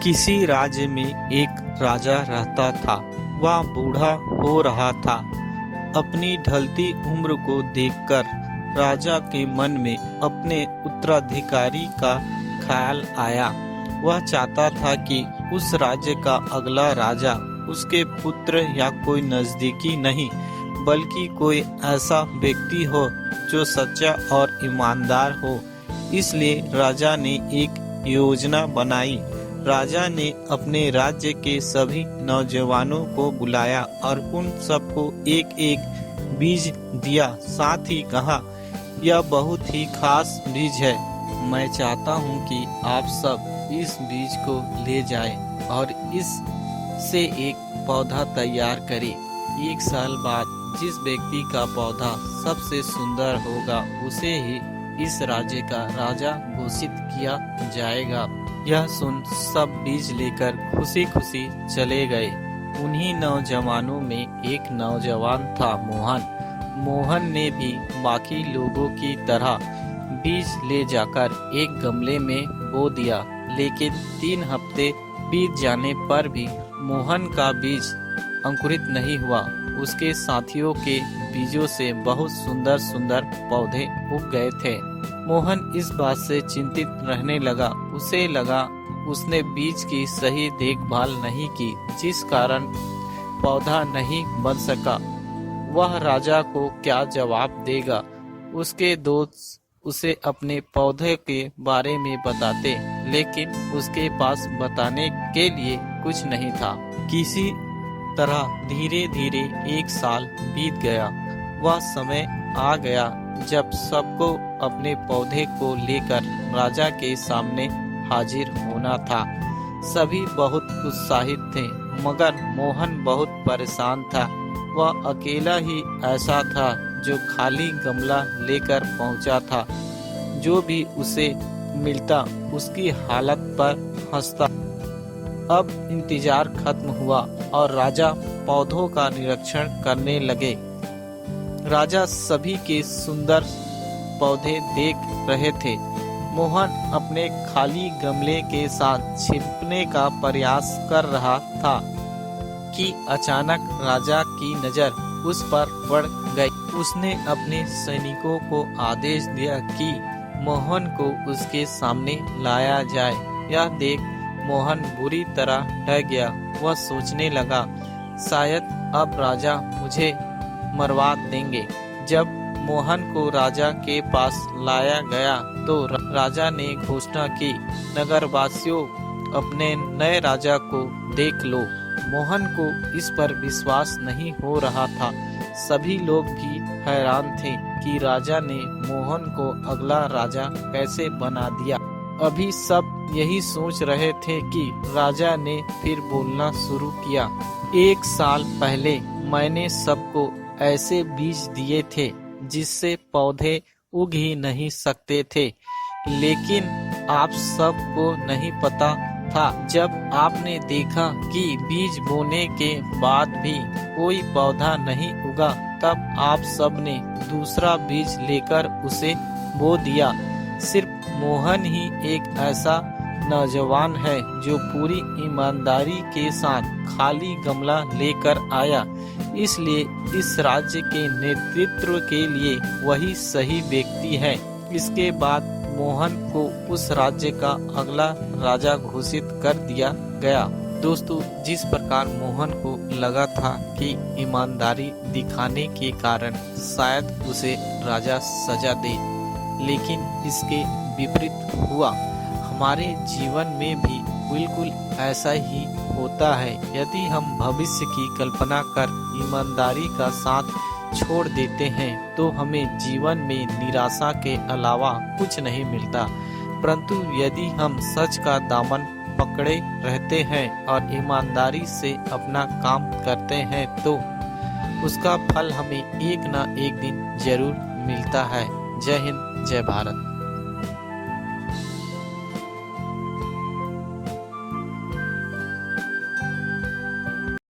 किसी राज्य में एक राजा रहता था। वह बूढ़ा हो रहा था। अपनी ढलती उम्र को देखकर राजा के मन में अपने उत्तराधिकारी का ख्याल आया। वह चाहता था कि उस राज्य का अगला राजा उसके पुत्र या कोई नजदीकी नहीं, बल्कि कोई ऐसा व्यक्ति हो जो सच्चा और ईमानदार हो। इसलिए राजा ने एक योजना बनाई। राजा ने अपने राज्य के सभी नौजवानों को बुलाया और उन सबको एक एक बीज दिया। साथ ही कहा, यह बहुत ही खास बीज है। मैं चाहता हूँ कि आप सब इस बीज को ले जाएं और इससे एक पौधा तैयार करें। 1 साल बाद जिस व्यक्ति का पौधा सबसे सुंदर होगा, उसे ही इस राज्य का राजा घोषित किया जाएगा। यह सुन सब बीज लेकर खुशी खुशी चले गए। उन्हीं नौजवानों में एक नौजवान था, मोहन। मोहन ने भी बाकी लोगों की तरह बीज ले जाकर एक गमले में बो दिया, लेकिन 3 हफ्ते बीत जाने पर भी मोहन का बीज अंकुरित नहीं हुआ। उसके साथियों के बीजों से बहुत सुंदर सुंदर पौधे उग गए थे। मोहन इस बात से चिंतित रहने लगा। उसे लगा उसने बीज की सही देखभाल नहीं की, जिस कारण पौधा नहीं बन सका। वह राजा को क्या जवाब देगा? उसके दोस्त उसे अपने पौधे के बारे में बताते, लेकिन उसके पास बताने के लिए कुछ नहीं था। किसी तरह धीरे धीरे 1 साल बीत गया। वह समय आ गया जब सबको अपने पौधे को लेकर राजा के सामने हाजिर होना था। सभी बहुत उत्साहित थे, मगर मोहन बहुत परेशान था। वह अकेला ही ऐसा था जो खाली गमला लेकर पहुंचा था। जो भी उसे मिलता उसकी हालत पर हंसता। अब इंतजार खत्म हुआ और राजा पौधों का निरीक्षण करने लगे। राजा सभी के सुंदर पौधे देख रहे थे। मोहन अपने खाली गमले के साथ छिपने का प्रयास कर रहा था कि अचानक राजा की नजर उस पर पड़ गई। उसने अपने सैनिकों को आदेश दिया कि मोहन को उसके सामने लाया जाए। यह देख मोहन बुरी तरह डर गया। वह सोचने लगा, शायद अब राजा मुझे मरवा देंगे। जब मोहन को राजा के पास लाया गया तो राजा ने घोषणा की, नगरवासियों, अपने नए राजा को देख लो। मोहन को इस पर विश्वास नहीं हो रहा था। सभी लोग भी हैरान थे कि राजा ने मोहन को अगला राजा कैसे बना दिया। अभी सब यही सोच रहे थे कि राजा ने फिर बोलना शुरू किया, 1 साल पहले मैंने सबको ऐसे बीज दिए थे जिससे पौधे उग ही नहीं सकते थे, लेकिन आप सबको नहीं पता था। जब आपने देखा कि बीज बोने के बाद भी कोई पौधा नहीं उगा, तब आप सबने दूसरा बीज लेकर उसे बो दिया। सिर्फ मोहन ही एक ऐसा नौजवान है जो पूरी ईमानदारी के साथ खाली गमला लेकर आया। इसलिए इस राज्य के नेतृत्व के लिए वही सही व्यक्ति है। इसके बाद मोहन को उस राज्य का अगला राजा घोषित कर दिया गया। दोस्तों, जिस प्रकार मोहन को लगा था कि ईमानदारी दिखाने के कारण शायद उसे राजा सजा दे, लेकिन इसके विपरीत हुआ। हमारे जीवन में भी बिल्कुल ऐसा ही होता है। यदि हम भविष्य की कल्पना कर ईमानदारी का साथ छोड़ देते हैं तो हमें जीवन में निराशा के अलावा कुछ नहीं मिलता। परंतु यदि हम सच का दामन पकड़े रहते हैं और ईमानदारी से अपना काम करते हैं तो उसका फल हमें एक ना एक दिन जरूर मिलता है। जय हिंद, जय भारत।